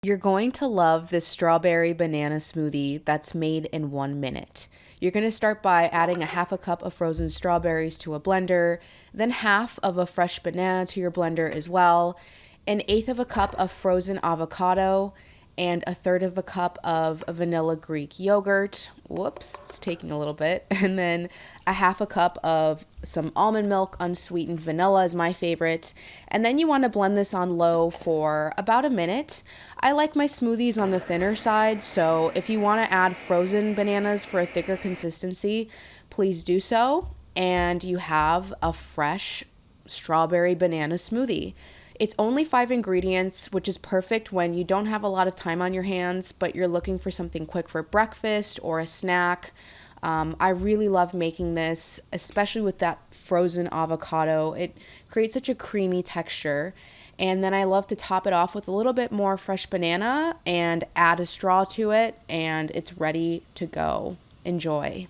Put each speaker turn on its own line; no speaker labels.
You're going to love this strawberry banana smoothie that's made in 1 minute. You're going to start by adding a half a cup of frozen strawberries to a blender, then half of a fresh banana to your blender as well, an eighth of a cup of frozen avocado, and a third of a cup of vanilla Greek yogurt. Whoops, it's taking a little bit. And then a half a cup of some almond milk, unsweetened vanilla is my favorite. And then you want to blend this on low for about a minute. I like my smoothies on the thinner side, so if you want to add frozen bananas for a thicker consistency, please do so. And you have a fresh strawberry banana smoothie. It's only 5 ingredients, which is perfect when you don't have a lot of time on your hands, but you're looking for something quick for breakfast or a snack. I really love making this, especially with that frozen avocado. It creates such a creamy texture. And then I love to top it off with a little bit more fresh banana and add a straw to it, and it's ready to go. Enjoy.